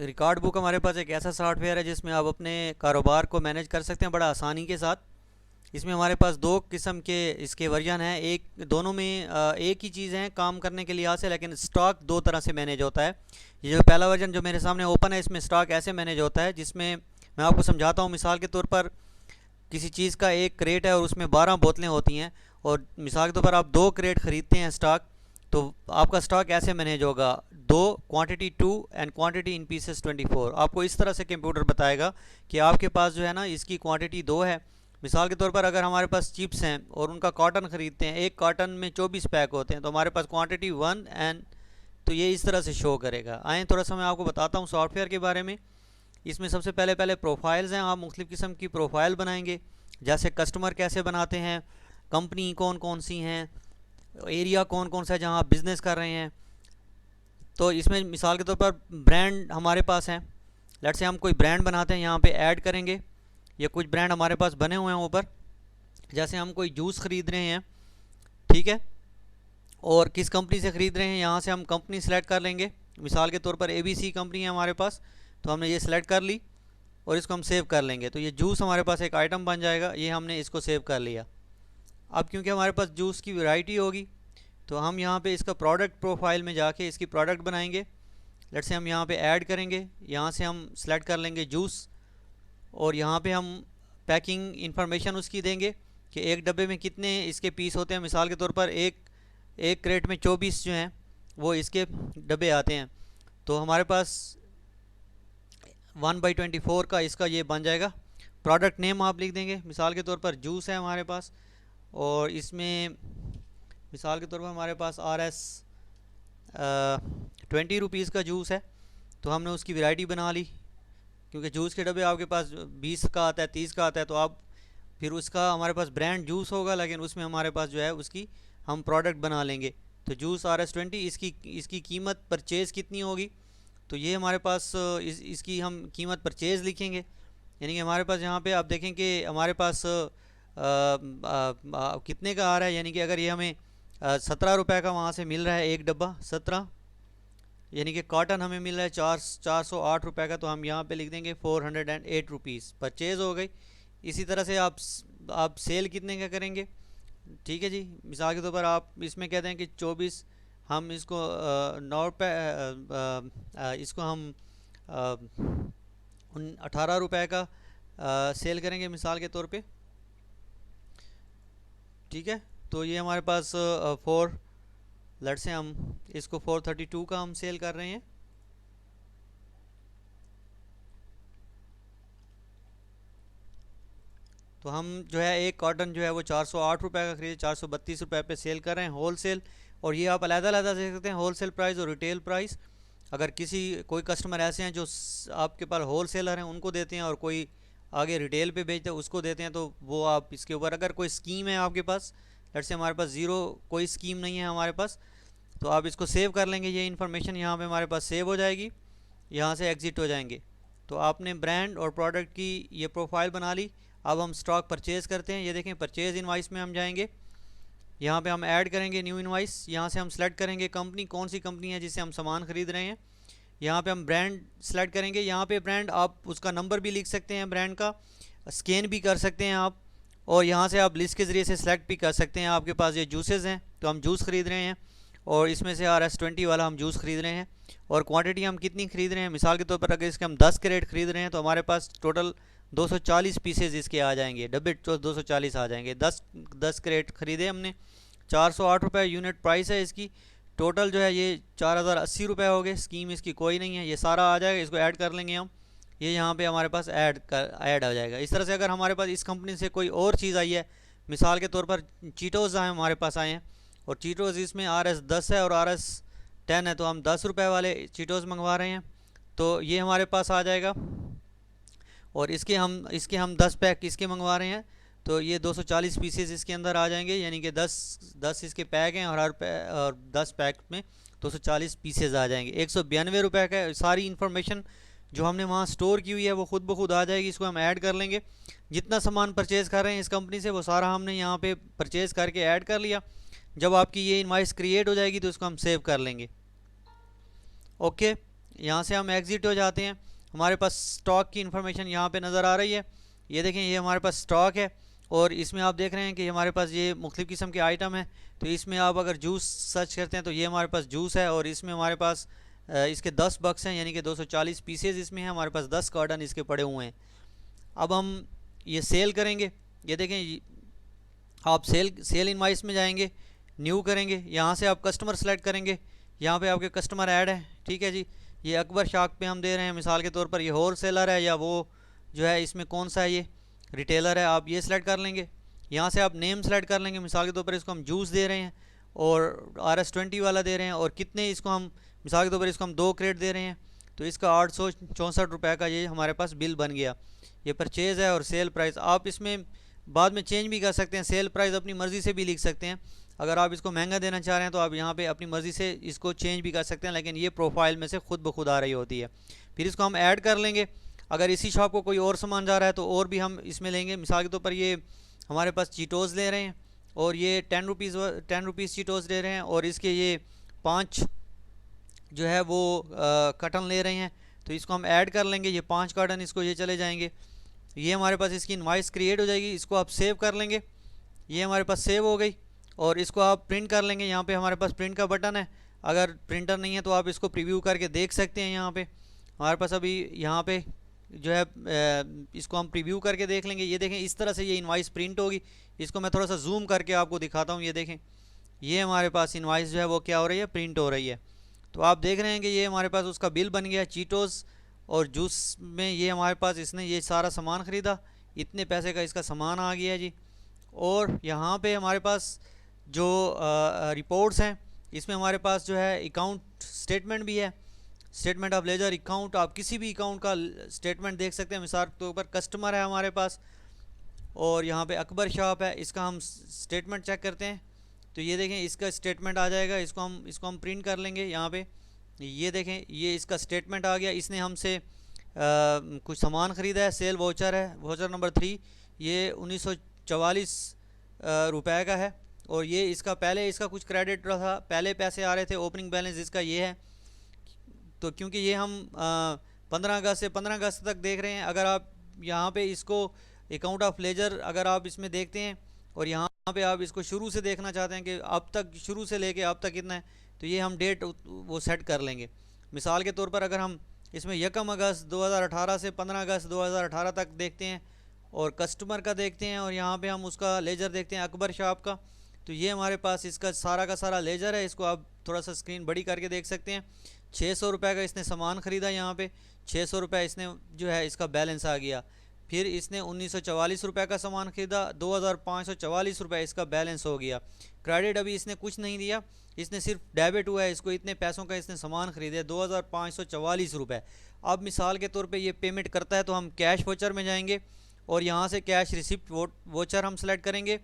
Record book हमारे पास एक ऐसा सॉफ्टवेयर है जिसमें आप अपने कारोबार को मैनेज कर सकते हैं बड़ा आसानी के साथ। इसमें हमारे पास दो किस्म के इसके वर्जन हैं। एक दोनों में एक ही चीज़ है काम करने के लिहाज से, लेकिन स्टॉक दो तरह से मैनेज होता है। ये जो पहला वर्जन जो मेरे सामने ओपन है, इसमें स्टॉक ऐसे मैनेज होता है जिसमें मैं आपको समझाता हूँ। मिसाल के तौर पर किसी चीज़ का एक क्रेट है और उसमें 12 बोतलें होती हैं, और मिसाल के तौर पर आप 2 क्रेट ख़रीदते हैं स्टॉक, तो आपका स्टॉक ऐसे मैनेज होगा: दो, quantity 2 and quantity in pieces 24। आपको इस तरह से कंप्यूटर बताएगा कि आपके पास जो है ना, इसकी क्वांटिटी 2 है। मिसाल के तौर पर अगर हमारे पास चिप्स हैं और उनका कॉटन ख़रीदते हैं, एक कॉटन में 24 पैक होते हैं, तो हमारे पास क्वांटिटी 1 एंड, तो ये इस तरह से शो करेगा। आए थोड़ा सा मैं आपको बताता हूँ सॉफ्टवेयर के बारे में। इसमें सबसे पहले पहले प्रोफाइल्स हैं। आप मुख्तलिफ़ किस्म की प्रोफाइल बनाएंगे, जैसे कस्टमर कैसे बनाते हैं, कंपनी कौन कौन सी हैं, एरिया कौन कौन सा है जहाँ आप बिज़नेस कर रहे हैं। तो इसमें मिसाल के तौर पर ब्रांड हमारे पास हैं। लेट्स से हम कोई ब्रांड बनाते हैं, यहाँ पे ऐड करेंगे। ये कुछ ब्रांड हमारे पास बने हुए हैं ऊपर। जैसे हम कोई जूस ख़रीद रहे हैं, ठीक है, और किस कंपनी से ख़रीद रहे हैं, यहाँ से हम कंपनी सेलेक्ट कर लेंगे। मिसाल के तौर पर ABC कंपनी है हमारे पास, तो हमने ये सेलेक्ट कर ली और इसको हम सेव कर लेंगे। तो ये जूस हमारे पास एक आइटम बन जाएगा। ये हमने इसको सेव कर लिया। अब क्योंकि हमारे पास जूस की वैरायटी होगी, तो हम यहाँ पे इसका प्रोडक्ट प्रोफाइल में जाके इसकी प्रोडक्ट बनाएंगे। लेट्स से हम यहाँ पे ऐड करेंगे, यहाँ से हम सेलेक्ट कर लेंगे जूस, और यहाँ पे हम पैकिंग इंफॉर्मेशन उसकी देंगे कि एक डब्बे में कितने इसके पीस होते हैं। मिसाल के तौर पर एक एक क्रेट में 24 जो हैं वो इसके डब्बे आते हैं, तो हमारे पास 1/24 का इसका ये बन जाएगा। प्रोडक्ट नेम आप लिख देंगे। मिसाल के तौर पर जूस है हमारे पास, और इसमें मिसाल के तौर पर हमारे पास RS 20 रुपीज़ का जूस है, तो हमने उसकी वैरायटी बना ली। क्योंकि जूस के डब्बे आपके पास 20 का आता है, 30 का आता है, तो आप फिर उसका हमारे पास ब्रांड जूस होगा, लेकिन उसमें हमारे पास जो है उसकी हम प्रोडक्ट बना लेंगे। तो जूस RS 20, इसकी कीमत परचेज़ कितनी होगी, तो ये हमारे पास इसकी हम कीमत परचेज़ लिखेंगे। यानी कि हमारे पास यहाँ पे आप देखें कि हमारे पास कितने का आ रहा है। यानी कि अगर ये हमें 17 रुपये का वहाँ से मिल रहा है एक डब्बा 17, यानी कि कॉटन हमें मिल रहा है 408 रुपये का, तो हम यहाँ पे लिख देंगे 408 रुपीज़ परचेज़ हो गई। इसी तरह से आप सेल कितने का करेंगे, ठीक है जी। मिसाल के तौर पर आप इसमें कहते हैं कि 24, हम इसको 9 रुपये, इसको हम 18 रुपये का सेल करेंगे मिसाल के तौर पे, ठीक है। तो ये हमारे पास 4, लेट से हम इसको 432 का हम सेल कर रहे हैं। तो हम जो है एक कॉटन जो है वो 408 रुपये का खरीदे, 432 रुपये पे सेल कर रहे हैं होल सेल। और ये आप अलग-अलग देख सकते हैं, होल सेल प्राइस और रिटेल प्राइस। अगर कोई कस्टमर ऐसे हैं जो आपके पास होल सेलर हैं, उनको देते हैं, और कोई आगे रिटेल पे बेचते हैं उसको देते हैं, तो वो आप इसके ऊपर, अगर कोई स्कीम है आपके पास, लेट्स से हमारे पास ज़ीरो कोई स्कीम नहीं है हमारे पास, तो आप इसको सेव कर लेंगे। ये इन्फॉर्मेशन यहाँ पे हमारे पास सेव हो जाएगी, यहाँ से एग्ज़िट हो जाएंगे। तो आपने ब्रांड और प्रोडक्ट की ये प्रोफाइल बना ली। अब हम स्टॉक परचेज़ करते हैं। ये देखें, परचेज़ इनवाइस में हम जाएंगे, यहाँ पे हम ऐड करेंगे न्यू इनवाइस। यहाँ से हम सेलेक्ट करेंगे कंपनी, कौन सी कंपनी है जिससे हम सामान ख़रीद रहे हैं। यहाँ पे हम ब्रांड सेलेक्ट करेंगे। यहाँ पे ब्रांड, आप उसका नंबर भी लिख सकते हैं, ब्रांड का स्कैन भी कर सकते हैं आप, और यहाँ से आप लिस्ट के ज़रिए से सेलेक्ट भी कर सकते हैं। आपके पास ये जूसेस हैं, तो हम जूस ख़रीद रहे हैं, और इसमें से RS 20 वाला हम जूस ख़रीद रहे हैं। और क्वांटिटी हम कितनी ख़रीद रहे हैं, मिसाल के तौर पर अगर इसके हम 10 क्रेट ख़रीद रहे हैं, तो हमारे पास टोटल 240 पीसेज इसके आ जाएंगे, डब्बे 240 आ जाएंगे। 10 क्रेट ख़रीदे हमने, 408 रुपये यूनिट प्राइस है इसकी। टोटल जो है ये 4080 रुपये हो गए। स्कीम इसकी कोई नहीं है, ये सारा आ जाएगा, इसको ऐड कर लेंगे हम। ये यहाँ पे हमारे पास ऐड आ जाएगा। इस तरह से अगर हमारे पास इस कंपनी से कोई और चीज़ आई है, मिसाल के तौर पर चीटोज़ आए हमारे पास आए हैं, और चीटोज़ इसमें RS 10 है और RS 10 है, तो हम 10 रुपये वाले चीटोज़ मंगवा रहे हैं, तो ये हमारे पास आ जाएगा। और इसके हम 10 पैक इसके मंगवा रहे हैं, तो ये 240 पीसेस इसके अंदर आ जाएंगे। यानी कि 10 इसके पैक हैं, और 10 पैक में 240 पीसेस आ जाएंगे। 192 रुपये का सारी इन्फॉर्मेशन जो हमने वहाँ स्टोर की हुई है वो खुद ब खुद आ जाएगी। इसको हम ऐड कर लेंगे। जितना सामान परचेज़ कर रहे हैं इस कंपनी से, वो सारा हमने यहाँ पे परचेज़ करके ऐड कर लिया। जब आपकी ये इनवाइस क्रिएट हो जाएगी तो इसको हम सेव कर लेंगे। ओके, यहाँ से हम एग्ज़िट हो जाते हैं। हमारे पास स्टॉक की इन्फॉर्मेशन यहाँ पे नज़र आ रही है। ये देखें, ये हमारे पास स्टॉक है और इसमें आप देख रहे हैं कि हमारे पास ये मुख्तलिफ़ किस्म के आइटम है। तो इसमें आप अगर जूस सर्च करते हैं तो ये हमारे पास जूस है और इसमें हमारे पास इसके 10 बक्स हैं, यानी कि 240 पीसेज इसमें हैं। हमारे पास 10 कार्टन इसके पड़े हुए हैं। अब हम ये सेल करेंगे। ये देखें, आप सेल इनवाइस में जाएंगे, न्यू करेंगे, यहाँ से आप कस्टमर सेलेक्ट करेंगे। यहाँ पे आपके कस्टमर ऐड है, ठीक है जी। ये अकबर शाक पे हम दे रहे हैं मिसाल के तौर पर। ये होल सेलर है या वो जो है इसमें कौन सा है, ये रिटेलर है, आप ये सिलेक्ट कर लेंगे। यहाँ से आप नेम सेलेक्ट कर लेंगे। मिसाल के तौर पर इसको हम जूस दे रहे हैं और RS20 वाला दे रहे हैं, और कितने इसको हम मिसाल के तौर पर इसको हम 2 क्रेट दे रहे हैं। तो इसका 864 रुपये का ये हमारे पास बिल बन गया। ये परचेज़ है और सेल प्राइस आप इसमें बाद में चेंज भी कर सकते हैं। सेल प्राइस अपनी मर्ज़ी से भी लिख सकते हैं। अगर आप इसको महंगा देना चाह रहे हैं तो आप यहाँ पे अपनी मर्ज़ी से इसको चेंज भी कर सकते हैं, लेकिन ये प्रोफाइल में से खुद ब खुद आ रही होती है। फिर इसको हम ऐड कर लेंगे। अगर इसी शॉप को कोई और सामान जा रहा है तो और भी हम इसमें लेंगे। मिसाल के तौर पर ये हमारे पास चीटोज़ ले रहे हैं और ये 10 रुपीज़ चीटोज़ ले रहे हैं, और इसके ये 5 जो है वो कटन ले रहे हैं। तो इसको हम ऐड कर लेंगे, ये 5 कार्टन इसको ये चले जाएंगे। ये हमारे पास इसकी इनवाइस क्रिएट हो जाएगी। इसको आप सेव कर लेंगे। ये हमारे पास सेव हो गई और इसको आप प्रिंट कर लेंगे। यहाँ पे हमारे पास प्रिंट का बटन है। अगर प्रिंटर नहीं है तो आप इसको प्रीव्यू करके देख सकते हैं। यहाँ पे हमारे पास अभी यहाँ पे जो है इसको हम प्रीव्यू करके देख लेंगे। ये देखें, इस तरह से ये इनवाइस प्रिंट होगी। इसको मैं थोड़ा सा जूम करके आपको दिखाता हूँ। ये देखें, ये हमारे पास इनवाइस जो है वो क्या हो रही है, प्रिंट हो रही है। तो आप देख रहे हैं कि ये हमारे पास उसका बिल बन गया चीटोज़ और जूस में। ये हमारे पास इसने ये सारा सामान ख़रीदा, इतने पैसे का इसका सामान आ गया जी। और यहाँ पे हमारे पास जो रिपोर्ट्स हैं, इसमें हमारे पास जो है अकाउंट स्टेटमेंट भी है। स्टेटमेंट ऑफ लेजर अकाउंट, आप किसी भी अकाउंट का स्टेटमेंट देख सकते हैं। मिसाल के ऊपर कस्टमर है हमारे पास और यहाँ पे अकबर शॉप है, इसका हम स्टेटमेंट चेक करते हैं। तो ये देखें, इसका स्टेटमेंट आ जाएगा। इसको हम प्रिंट कर लेंगे। यहाँ पे ये देखें, ये इसका स्टेटमेंट आ गया। इसने हमसे कुछ सामान ख़रीदा है, सेल वाउचर है, वाउचर नंबर 3। ये 1944 रुपए का है और ये इसका पहले इसका कुछ क्रेडिट था, पहले पैसे आ रहे थे। ओपनिंग बैलेंस इसका ये है। तो क्योंकि ये हम 15 अगस्त से 15 अगस्त तक देख रहे हैं, अगर आप यहाँ पे इसको अकाउंट ऑफ लेजर अगर आप इसमें देखते हैं और यहाँ पे आप इसको शुरू से देखना चाहते हैं कि अब तक शुरू से लेके अब तक कितना है, तो ये हम डेट वो सेट कर लेंगे। मिसाल के तौर पर अगर हम इसमें 1 अगस्त 2018 से 15 अगस्त 2018 तक देखते हैं और कस्टमर का देखते हैं और यहाँ पे हम उसका लेजर देखते हैं अकबर शॉप का, तो ये हमारे पास इसका सारा का सारा लेजर है। इसको आप थोड़ा सा स्क्रीन बड़ी करके देख सकते हैं। 600 रुपये का इसने सामान ख़रीदा। यहाँ पे 600 रुपये इसने जो है इसका बैलेंस आ गया। फिर इसने 1944 रुपये का सामान ख़रीदा, 2544 रुपये इसका बैलेंस हो गया। क्रेडिट अभी इसने कुछ नहीं दिया, इसने सिर्फ डेबिट हुआ है। इसको इतने पैसों का इसने सामान ख़रीदे 2544 रुपये। अब मिसाल के तौर पे ये पेमेंट करता है तो हम कैश वोचर में जाएंगे और यहाँ से कैश रिसिप्ट वोचर हम सेलेक्ट करेंगे,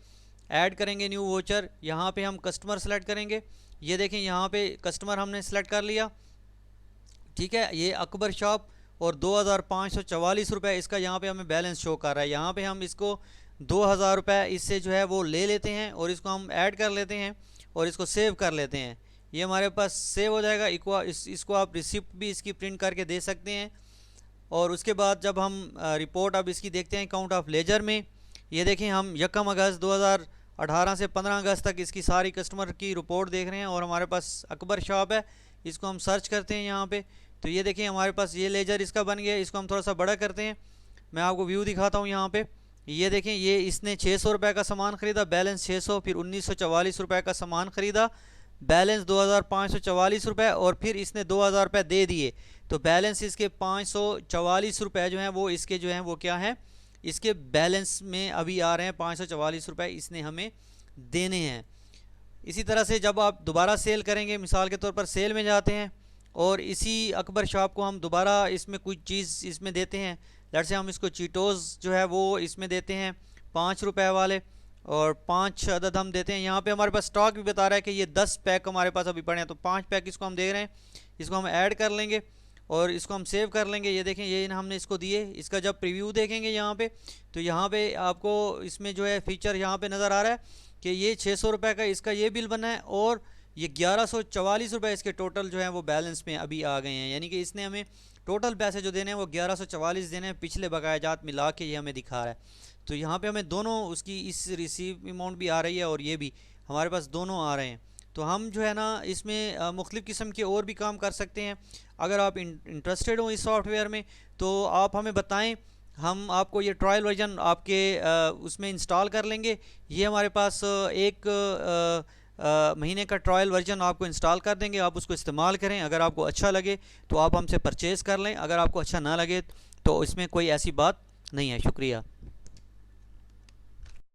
ऐड करेंगे न्यू वोचर। यहाँ पे हम कस्टमर सेलेक्ट करेंगे। ये देखें, यहाँ पे कस्टमर हमने सेलेक्ट कर लिया, ठीक है। ये अकबर शॉप और 2544 रुपये इसका यहाँ पे हमें बैलेंस शो कर रहा है। यहाँ पे हम इसको 2000 रुपये इससे जो है वो ले लेते हैं और इसको हम ऐड कर लेते हैं और इसको सेव कर लेते हैं। ये हमारे पास सेव हो जाएगा। इसको आप रिसिप्ट भी इसकी प्रिंट करके दे सकते हैं। और उसके बाद जब हम रिपोर्ट अब इसकी देखते हैं अकाउंट ऑफ लेजर में, ये देखें, हम 1 अगस्त 2018 से 15 अगस्त तक इसकी सारी कस्टमर की रिपोर्ट देख रहे हैं और हमारे पास अकबर शॉप है। इसको हम सर्च करते हैं यहाँ पे, तो ये देखिए हमारे पास ये लेजर इसका बन गया। इसको हम थोड़ा सा बड़ा करते हैं, मैं आपको व्यू दिखाता हूँ यहाँ पे। ये देखें, ये इसने 600 रुपये का सामान ख़रीदा, बैलेंस 600, फिर 1944 रुपये का सामान ख़रीदा, बैलेंस 2544 रुपये, और फिर इसने 2000 रुपये दे दिए, तो बैलेंस इसके 544 रुपये जो हैं वो इसके जो हैं वो क्या हैं, इसके बैलेंस में अभी आ रहे हैं। 544 रुपये इसने हमें देने हैं। इसी तरह से जब आप दोबारा सेल करेंगे, मिसाल के तौर पर सेल में जाते हैं और इसी अकबर शॉप को हम दोबारा इसमें कुछ चीज़ इसमें देते हैं। लेट्स से हम इसको चीटोज़ जो है वो इसमें देते हैं 5 रुपये वाले, और 5 अदद हम देते हैं। यहाँ पे हमारे पास स्टॉक भी बता रहा है कि ये 10 पैक हमारे पास अभी पड़े हैं, तो 5 पैक इसको हम दे रहे हैं। इसको हम ऐड कर लेंगे और इसको हम सेव कर लेंगे। ये देखें, ये हमने इसको दिए। इसका जब प्रीव्यू देखेंगे यहाँ पे, तो यहाँ पे आपको इसमें जो है फीचर यहाँ पे नज़र आ रहा है कि ये 600 रुपये का इसका ये बिल बना है और ये 1144 रुपये इसके टोटल जो है वो बैलेंस में अभी आ गए हैं, यानी कि इसने हमें टोटल पैसे जो देने हैं वो 1144 देने हैं, पिछले बकायाजात मिला के ये हमें दिखा रहा है। तो यहाँ पे हमें दोनों उसकी इस रिसीव अमाउंट भी आ रही है और ये भी हमारे पास दोनों आ रहे हैं। तो हम जो है ना इसमें मुख्तलिफ़ किस्म के और भी काम कर सकते हैं। अगर आप इंटरेस्टेड हो इस सॉफ्टवेयर में तो आप हमें बताएं, हम आपको ये ट्रायल वर्जन आपके उसमें इंस्टॉल कर लेंगे। ये हमारे पास एक महीने का ट्रायल वर्जन आपको इंस्टॉल कर देंगे, आप उसको इस्तेमाल करें। अगर आपको अच्छा लगे तो आप हमसे परचेज़ कर लें, अगर आपको अच्छा ना लगे तो इसमें कोई ऐसी बात नहीं है। शुक्रिया।